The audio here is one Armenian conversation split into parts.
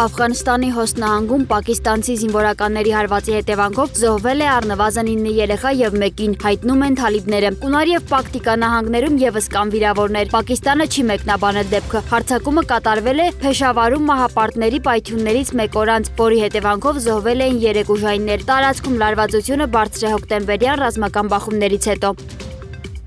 Աֆղանստանի Հոստ նահանգում պակիստանցի զինվորականների հարվածի հետևանքով զոհվել է առնվազն 9 երեխա եւ մեկին, հայտնում են թալիբները։ Կունար եւ Պակտիկա նահանգներում եւս կան վիրավորներ։ Պակիստանը չի մեկնաբանել դեպքը։ Հարձակումը կատարվել է Փեշավարում մահապարտների պայթյուններից մեկ օր անց, որի հետևանքով զոհվել էին 3 ուժայիններ։ Տարածքում լարվածությունը բարձր է հոկտեմբերյան ռազմական բախումներից հետո։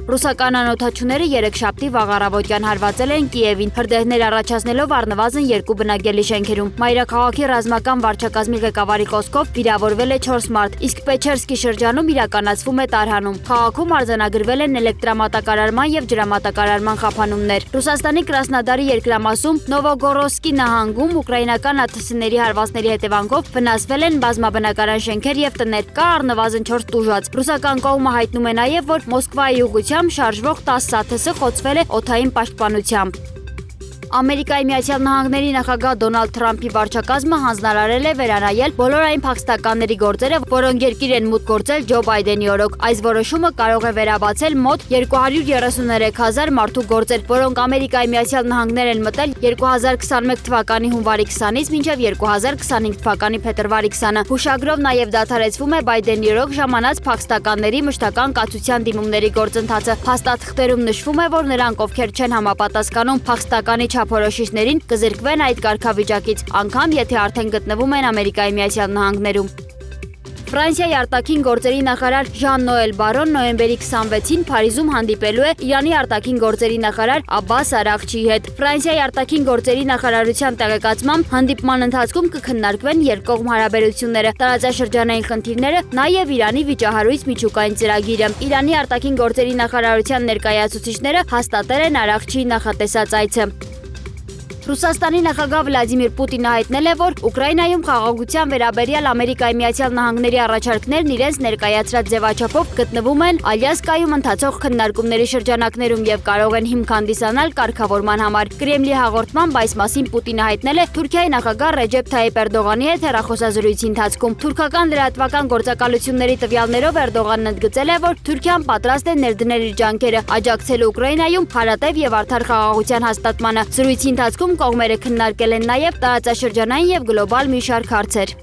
Ռուսական անօդաչուները երեքշաբթի վաղ առավոտյան հարվածել են Կիևին, հրդեհներ առաջացնելով առնվազն 2 բնակելի շենքերում։ Մայրաքաղաքի ռազմական վարչակազմի ղեկավարի խոսքով վիրավորվել է 4 մարդ, իսկ Պեչերսկի շրջանում իրականացվում է տարհանում։ Քաղաքում արձանագրվել են էլեկտրամատակարարման եւ ջրամատակարարման խափանումներ։ Ռուսաստանի Կրասնոդարի երկրամասում Նովոգորոսկի նահանգում ուկրաինական ԱԹՍ-ների հարվածների հետևանքով վնասվել են բազմաբնակարան շենքեր եւ տներ, կա առնվազն 4 տուժած։ Ռուսական կողմը հայտնում է նաեւ, որ Մոսկվայի ուղղությամբ շարժվող 10 ԱԹՍ խոցվել է օդային պաշտպանությամբ։ Ամերիկայի Միացյալ Նահանգների նախագահ Դոնալդ Թրամփի վարչակազմը հանձնարարել է վերանայել բոլոր այն փախստականների գործերը, որոնք երկիր են մուտք գործել Ջո Բայդենի օրոք։ Այս որոշումը կարող է վերաբացել մոտ 233,000 մարդու գործեր, որոնք Ամերիկայի Միացյալ Նահանգներ են մտել 2021 թվականի հունվարի 20-ից մինչև 2025 թվականի փետրվարի 20-ը։ Հուշագրով նաև դադարեցվում է Բայդենի օրոք ժամանած փախստականների մշտական կացության դիմումների գործընթացը։ Փաստաթղթերում նշվում է, որ նրանք, ովքեր չեն համապատասխանում փախստականի չափորոշիչներին, կզրկվեն այդ կարգավիճակից, անգամ եթե արդեն գտնվում են Ամերիկայի Միացյալ Նահանգներում։ Ֆրանսիայի արտաքին գործերի նախարար Ժան-Նոել Բարոն նոյեմբերի 26-ին Փարիզում հանդիպելու է Իրանի արտաքին գործերի նախարար Աբբաս Արաղչիի հետ։ Ֆրանսիայի արտաքին գործերի նախարարության տեղեկացմամբ հանդիպման ընթացքում կքննարկվեն երկկողմ հարաբերությունները, տարածաշրջանային խնդիրները, նաև Իրանի վիճահարույց միջուկային ծրագիրը։ Իրանի արտաքին գործերի նախարարության ներկայացուցիչները հաստատել են Արաղչիի նախատեսած այցը։ Ռուսաստանի նախագահ Վլադիմիր Պուտինը հայտնել է, որ Ուկրաինայում խաղաղության վերաբերյալ Ամերիկայի Միացյալ Նահանգների առաջարկներն իրենց ներկայացրած ձևաչափով գտնվում են Ալյասկայում ընթացող քննարկումների շրջանակներում եւ կարող են հիմք հանդիսանալ կարգավորման համար։ Կրեմլի հաղորդմամբ այս մասին Պուտինը հայտնել է Թուրքիայի նախագահ Ռեջեփ Թայիփ Էրդողանի հետ հեռախոսազրույցի ընթացքում։ Թուրքական լրատվական գործակալությունների տվյալներով Էրդողանն ընդգծել է, որ Թուրքիան պատրաստ է ներդնել իր ջանքերը աջակցելու Ուկրաինայում հարատև եւ արդար խաղաղության հաստատմանը։ Զրույցի ընթացքում կողմերը քննարկել են նաև տարածաշրջանային եւ գլոբալ մի շարք հարցեր։